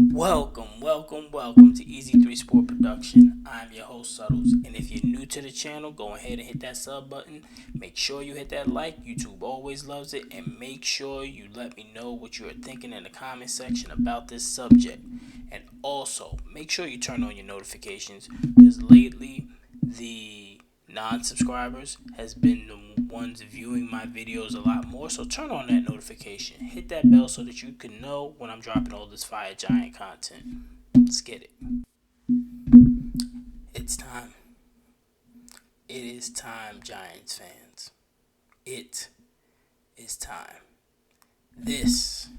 Welcome to EZ3 Sport Production. I'm your host, Suttles, and if you're new to the channel, go ahead and hit that sub button. Make sure you hit that like. YouTube always loves it, and make sure you let me know what you are thinking in the comment section about this subject. And also, make sure you turn on your notifications because lately the non-subscribers has been the ones viewing my videos a lot more. So turn on that notification, hit that bell so that you can know when I'm dropping all this fire giant content. Let's get it. It's time. It is time, Giants fans. It is time. This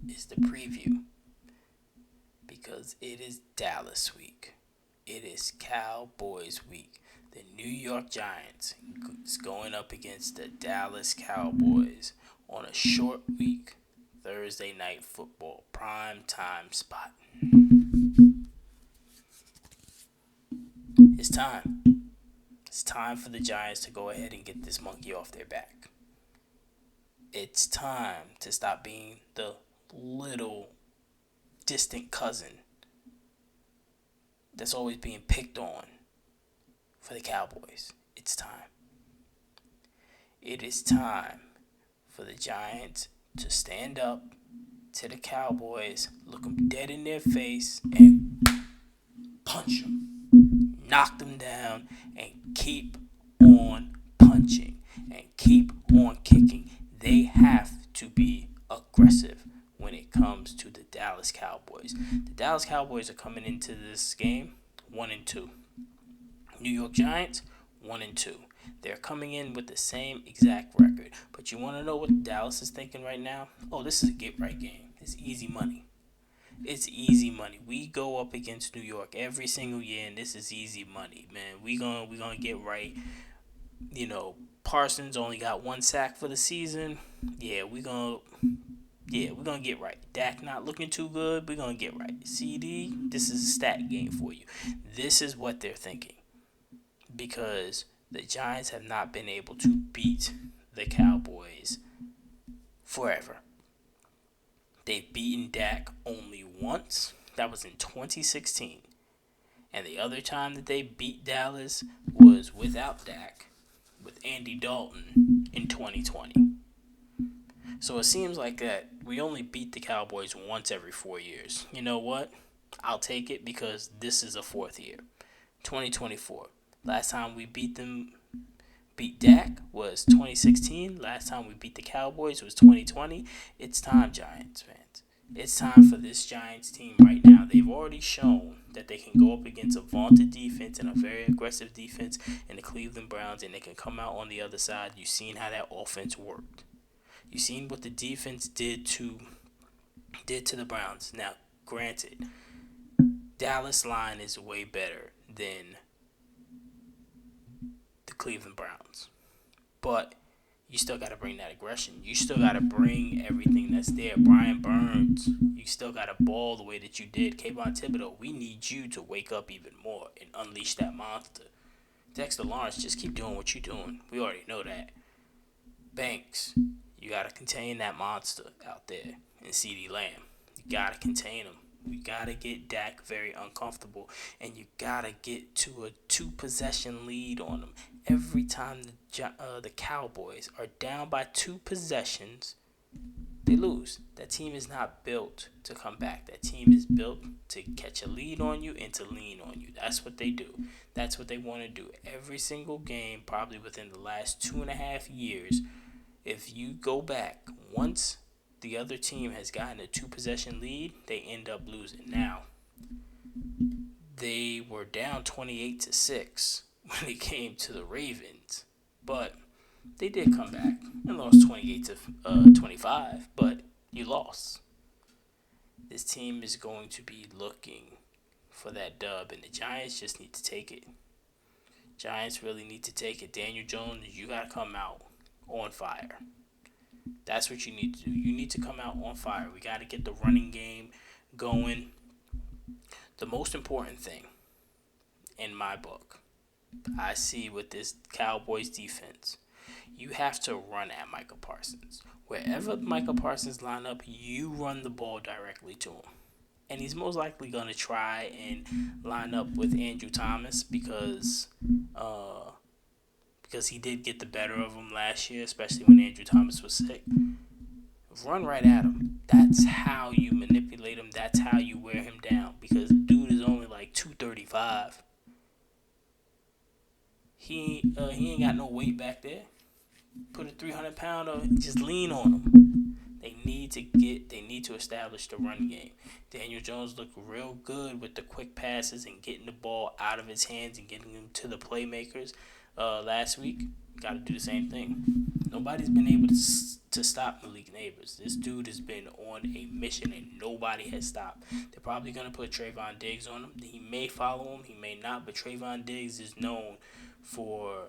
is the preview because it is Dallas week. It is Cowboys week. The New York Giants is going up against the Dallas Cowboys on a short week, Thursday night football, prime time spot. It's time. It's time for the Giants to go ahead and get this monkey off their back. It's time to stop being the little distant cousin that's always being picked on for the Cowboys. It's time. It is time for the Giants to stand up to the Cowboys, look them dead in their face, and punch them. Knock them down and keep on punching and keep on kicking. They have to be aggressive when it comes to the Dallas Cowboys. The Dallas Cowboys are coming into this game 1-2. New York Giants 1-2. They're coming in with the same exact record. But you want to know what Dallas is thinking right now? Oh, this is a get-right game. It's easy money. It's easy money. We go up against New York every single year, and this is easy money, man. We gonna get right. Parsons only got one sack for the season. We're gonna get right. Dak not looking too good. We're gonna get right. CD, this is a stat game for you. This is what they're thinking because the Giants have not been able to beat the Cowboys forever. They've beaten Dak only once. That was in 2016. And the other time that they beat Dallas was without Dak, with Andy Dalton in 2020. So it seems like that we only beat the Cowboys once every 4 years. You know what? I'll take it because this is a fourth year. 2024. Last time we beat Dak was 2016. Last time we beat the Cowboys was 2020. It's time, Giants fans. It's time for this Giants team right now. They've already shown that they can go up against a vaunted defense and a very aggressive defense in the Cleveland Browns, and they can come out on the other side. You've seen how that offense worked. You've seen what the defense did to the Browns. Now, granted, Dallas line is way better than the Cleveland Browns. But you still got to bring that aggression. You still got to bring everything that's there. Brian Burns, you still got to ball the way that you did. Kayvon Thibodeau, we need you to wake up even more and unleash that monster. Dexter Lawrence, just keep doing what you're doing. We already know that. Banks, you got to contain that monster out there. And CeeDee Lamb, you got to contain him. We got to get Dak very uncomfortable, and you got to get to a 2-possession lead on them. Every time the Cowboys are down by 2 possessions, they lose. That team is not built to come back. That team is built to catch a lead on you and to lean on you. That's what they do. That's what they want to do. Every single game, probably within the last 2.5 years, if you go back, once the other team has gotten a 2-possession lead, they end up losing. Now, they were down 28-6 when it came to the Ravens, but they did come back and lost 28-25, but you lost. This team is going to be looking for that dub, and the Giants just need to take it. Giants really need to take it. Daniel Jones, you got to come out on fire. That's what you need to do. You need to come out on fire. We got to get the running game going. The most important thing, in my book, I see with this Cowboys defense, You have to run at Micah Parsons. Wherever Micah Parsons line up, you run the ball directly to him. And he's most likely going to try and line up with Andrew Thomas because he did get the better of him last year, especially when Andrew Thomas was sick. Run right at him. That's how you manipulate him. That's how you wear him down. Because dude is only like 235. He ain't got no weight back there. Put a 300-pounder, just lean on him. They need to establish the run game. Daniel Jones looked real good with the quick passes and getting the ball out of his hands and getting him to the playmakers last week. Got to do the same thing. Nobody's been able to stop Malik Neighbors. This dude has been on a mission and nobody has stopped. They're probably going to put Trayvon Diggs on him. He may follow him, he may not, but Trayvon Diggs is known for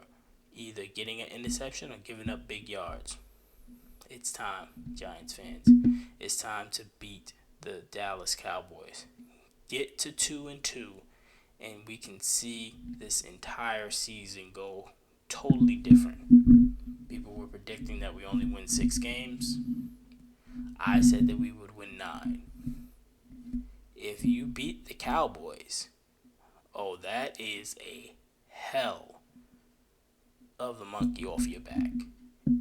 either getting an interception or giving up big yards. It's time, Giants fans. It's time to beat the Dallas Cowboys. Get to 2-2, and we can see this entire season go totally different. People were predicting that we only win 6 games. I said that we would win 9. If you beat the Cowboys, that is a hell of the monkey off your back.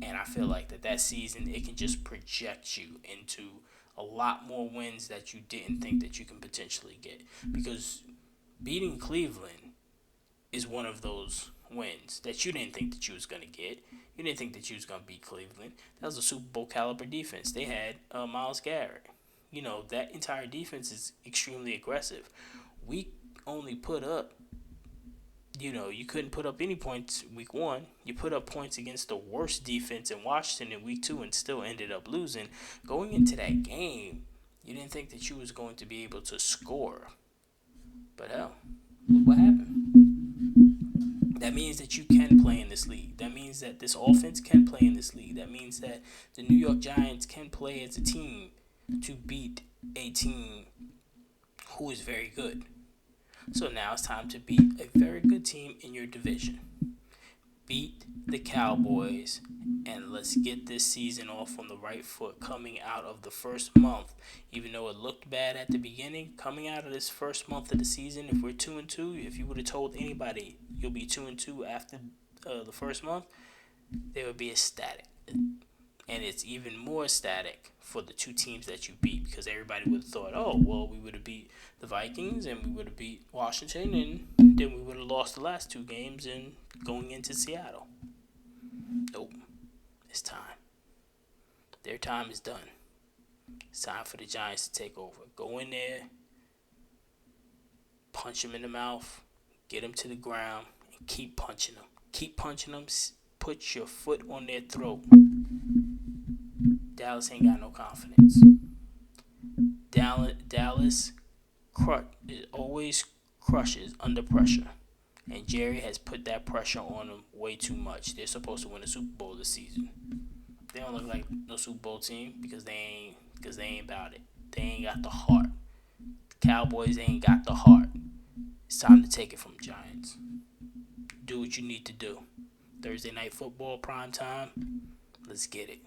And I feel like that season, it can just project you into a lot more wins that you didn't think that you can potentially get. Because beating Cleveland is one of those wins that you didn't think that you was going to get. You didn't think that you was going to beat Cleveland. That was a Super Bowl caliber defense. They had Myles Garrett. That entire defense is extremely aggressive. We only put up, you couldn't put up any points week 1. You put up points against the worst defense in Washington in week 2 and still ended up losing. Going into that game, you didn't think that you was going to be able to score. But hell, look what happened. That means that you can play in this league. That means that this offense can play in this league. That means that the New York Giants can play as a team to beat a team who is very good. So now it's time to beat a very good team in your division. Beat the Cowboys, and let's get this season off on the right foot coming out of the first month. Even though it looked bad at the beginning, coming out of this first month of the season, if we're 2-2, if you would have told anybody you'll be 2-2 after the first month, they would be ecstatic. And it's even more ecstatic for the 2 teams that you beat, because everybody would have thought, we would have beat the Vikings and we would have beat Washington, and then we would have lost the last 2 games and going into Seattle. Nope. It's time. Their time is done. It's time for the Giants to take over. Go in there, punch them in the mouth, get them to the ground, and keep punching them. Keep punching them. Put your foot on their throat. Dallas ain't got no confidence. Dallas always crushes under pressure. And Jerry has put that pressure on them way too much. They're supposed to win a Super Bowl this season. They don't look like no Super Bowl team because they ain't about it. They ain't got the heart. The Cowboys ain't got the heart. It's time to take it from Giants. Do what you need to do. Thursday night football, prime time. Let's get it.